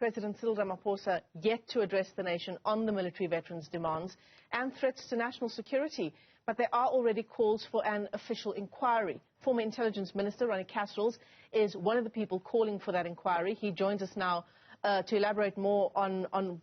President Cyril Ramaphosa yet to address the nation on the military veterans' demands and threats to national security. But there are already calls for an official inquiry. Former Intelligence Minister Ronnie Kasrils is one of the people calling for that inquiry. He joins us now to elaborate more on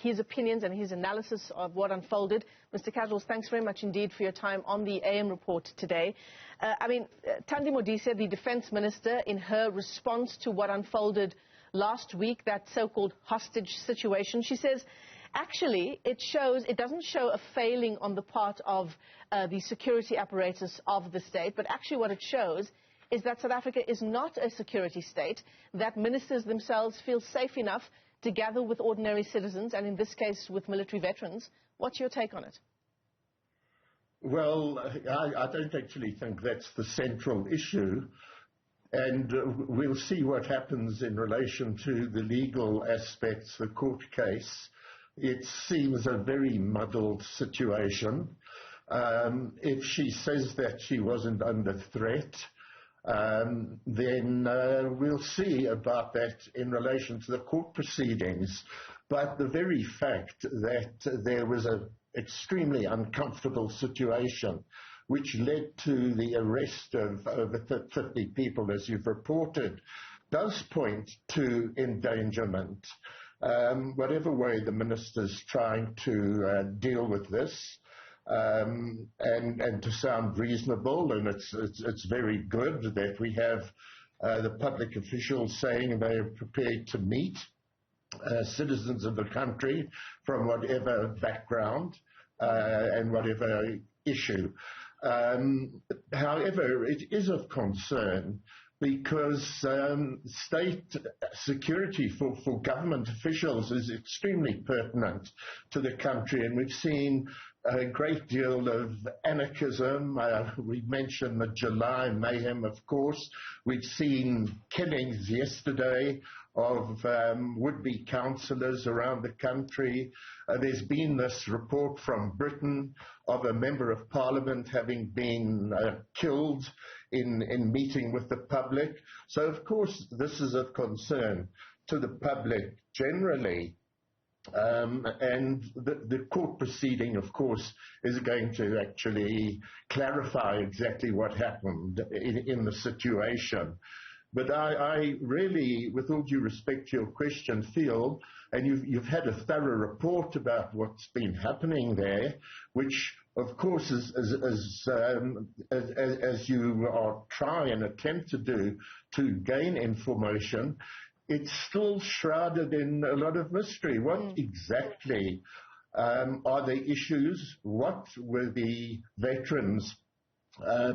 his opinions and his analysis of what unfolded. Mr. Kasrils, thanks very much indeed for your time on the AM report today. Thandi Modise, the Defence Minister, in her response to what unfolded last week, that so-called hostage situation, she says, actually, it doesn't show a failing on the part of the security apparatus of the state, but actually what it shows is that South Africa is not a security state, that ministers themselves feel safe enough to gather with ordinary citizens, and in this case with military veterans. What's your take on it? Well, I don't actually think that's the central issue, and we'll see what happens in relation to the legal aspects, the court case. It seems a very muddled situation. If she says that she wasn't under threat, then we'll see about that in relation to the court proceedings. But the very fact that there was an extremely uncomfortable situation which led to the arrest of over 50 people, as you've reported, does point to endangerment. Whatever way the minister's trying to deal with this, and to sound reasonable, and it's very good that we have the public officials saying they are prepared to meet citizens of the country from whatever background and whatever issue. However, it is of concern because state security for government officials is extremely pertinent to the country, and we've seen a great deal of anarchism. We mentioned the July mayhem, of course. We've seen killings yesterday of would-be councillors around the country. There's been this report from Britain of a member of parliament having been killed in meeting with the public. So, of course, this is of concern to the public generally. And the court proceeding, of course, is going to actually clarify exactly what happened in the situation. But I really, with all due respect to your question, feel, and you've had a thorough report about what's been happening there, which, of course, as you are trying and attempt to do to gain information, it's still shrouded in a lot of mystery. What exactly are the issues? What were the veterans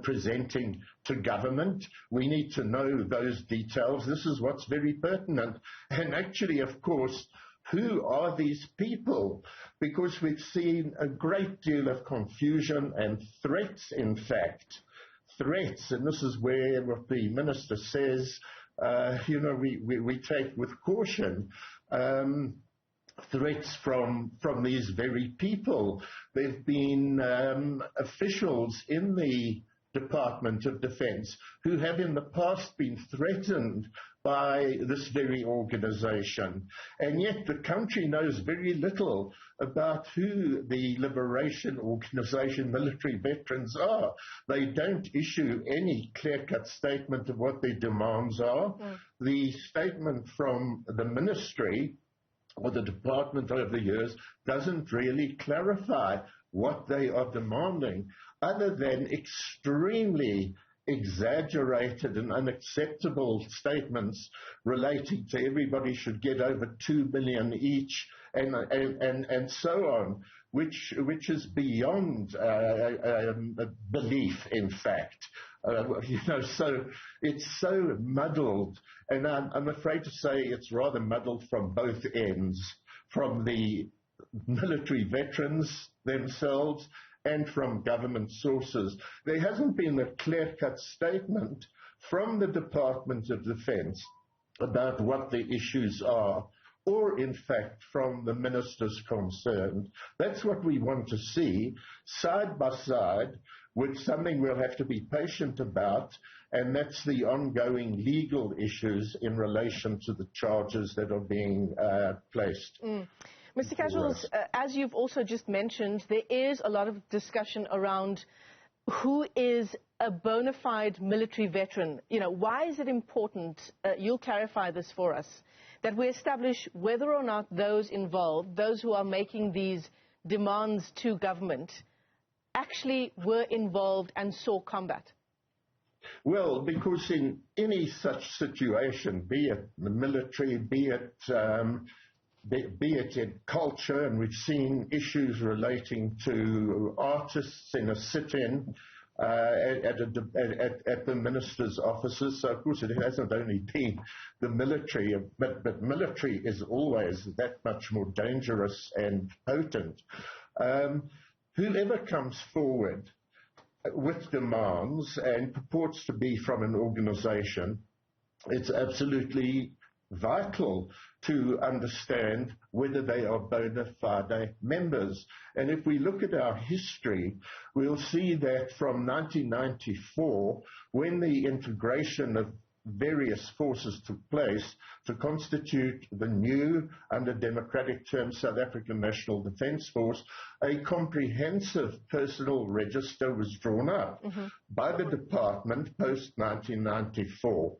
presenting to government? We need to know those details. This is what's very pertinent. And actually, of course, who are these people? Because we've seen a great deal of confusion and threats, in fact. Threats, and this is where what the minister says, we take with caution threats from these very people. There have been officials in the Department of Defense who have in the past been threatened by this very organization. And yet the country knows very little about who the Liberation Organization military veterans are. They don't issue any clear-cut statement of what their demands are. The statement from the ministry or the department over the years doesn't really clarify what they are demanding, other than extremely exaggerated and unacceptable statements relating to everybody should get over 2 million each and so on, which is beyond belief, in fact. So it's so muddled, and I'm afraid to say it's rather muddled from both ends, from the military veterans themselves and from government sources. There hasn't been a clear-cut statement from the Department of Defense about what the issues are, or in fact from the ministers concerned. That's what we want to see, side by side with something we'll have to be patient about, and that's the ongoing legal issues in relation to the charges that are being placed. Mr. Kasrils, as you've also just mentioned, there is a lot of discussion around who is a bona fide military veteran. You know, why is it important, you'll clarify this for us, that we establish whether or not those involved, those who are making these demands to government, actually were involved and saw combat? Well, because in any such situation, be it the military, be it in culture, and we've seen issues relating to artists in a sit-in at the minister's offices. So, of course, it hasn't only been the military, but military is always that much more dangerous and potent. Whoever comes forward with demands and purports to be from an organization, it's absolutely vital to understand whether they are bona fide members. And if we look at our history, we'll see that from 1994, when the integration of various forces took place to constitute the new, under democratic terms, South African National Defence Force, a comprehensive personnel register was drawn up by the department post-1994.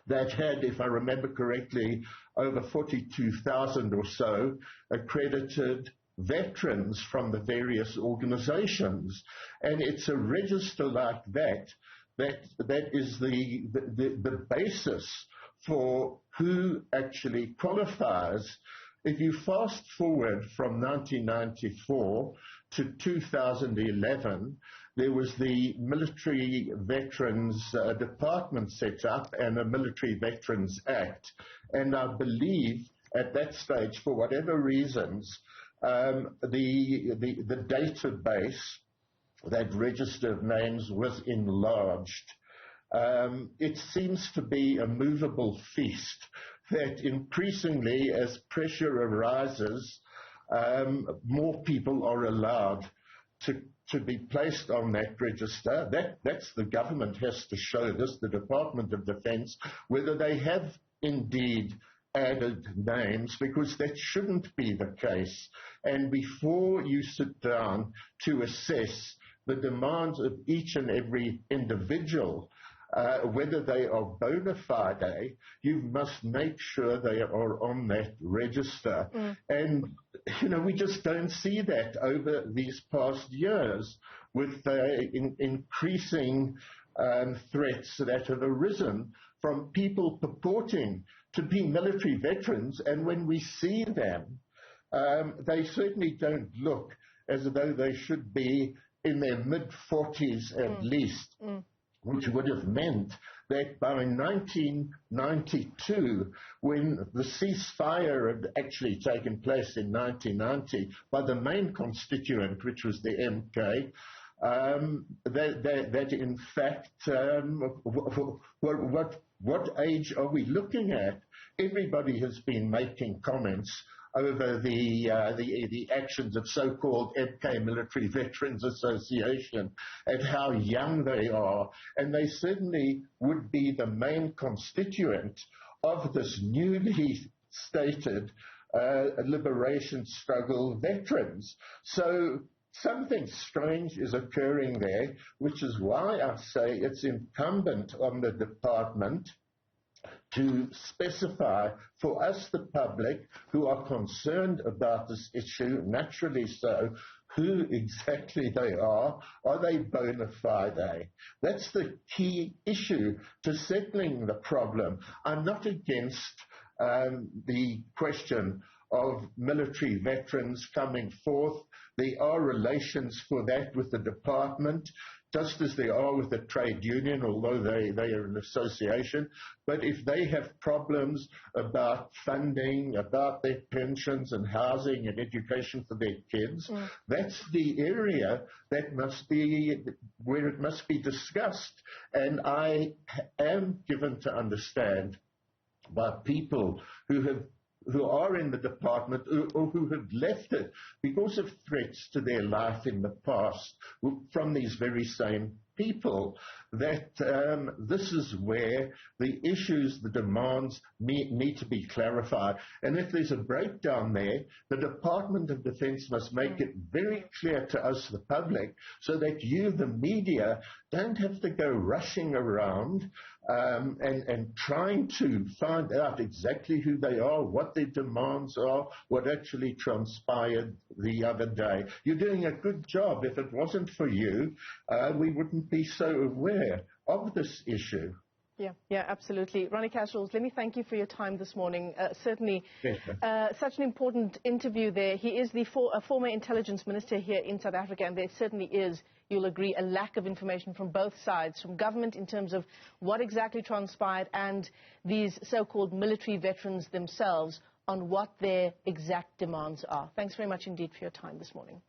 That had, if I remember correctly, over 42,000 or so accredited veterans from the various organizations. And it's a register like that is the basis for who actually qualifies. If you fast forward from 1994 to 2011, there was the Military Veterans Department set up and a Military Veterans Act. And I believe at that stage, for whatever reasons, the database, that register of names, was enlarged. It seems to be a movable feast that increasingly, as pressure arises, more people are allowed to be placed on that register. That's the government has to show this, the Department of Defense, whether they have indeed added names, because that shouldn't be the case. And before you sit down to assess the demands of each and every individual, whether they are bona fide, you must make sure they are on that register. And, you know, we just don't see that over these past years with increasing threats that have arisen from people purporting to be military veterans. And when we see them, they certainly don't look as though they should be in their mid-40s at least, which would have meant that by 1992, when the ceasefire had actually taken place in 1990 by the main constituent, which was the MK, that in fact, what age are we looking at? Everybody has been making comments over the actions of so-called MK Military Veterans Association and how young they are, and they certainly would be the main constituent of this newly stated liberation struggle veterans. So something strange is occurring there, which is why I say it's incumbent on the department to specify for us, the public, who are concerned about this issue, naturally so, who exactly they are they bona fide? That's the key issue to settling the problem. I'm not against the question of military veterans coming forth. There are relations for that with the department, just as there are with the trade union, although they are an association. But if they have problems about funding, about their pensions and housing and education for their kids, that's the area that must be, where it must be discussed. And I am given to understand by people who have who are in the department or who have left it because of threats to their life in the past from these very same people, that this is where the issues, the demands need to be clarified. And if there's a breakdown there, the Department of Defense must make it very clear to us, the public, so that you, the media, don't have to go rushing around and trying to find out exactly who they are, what their demands are, what actually transpired the other day. You're doing a good job. If it wasn't for you, we wouldn't be so aware of this issue. Yeah, absolutely. Ronnie Kasrils, let me thank you for your time this morning. Certainly, such an important interview there. He is the former intelligence minister here in South Africa, and there certainly is, you'll agree, a lack of information from both sides, from government in terms of what exactly transpired and these so-called military veterans themselves on what their exact demands are. Thanks very much indeed for your time this morning.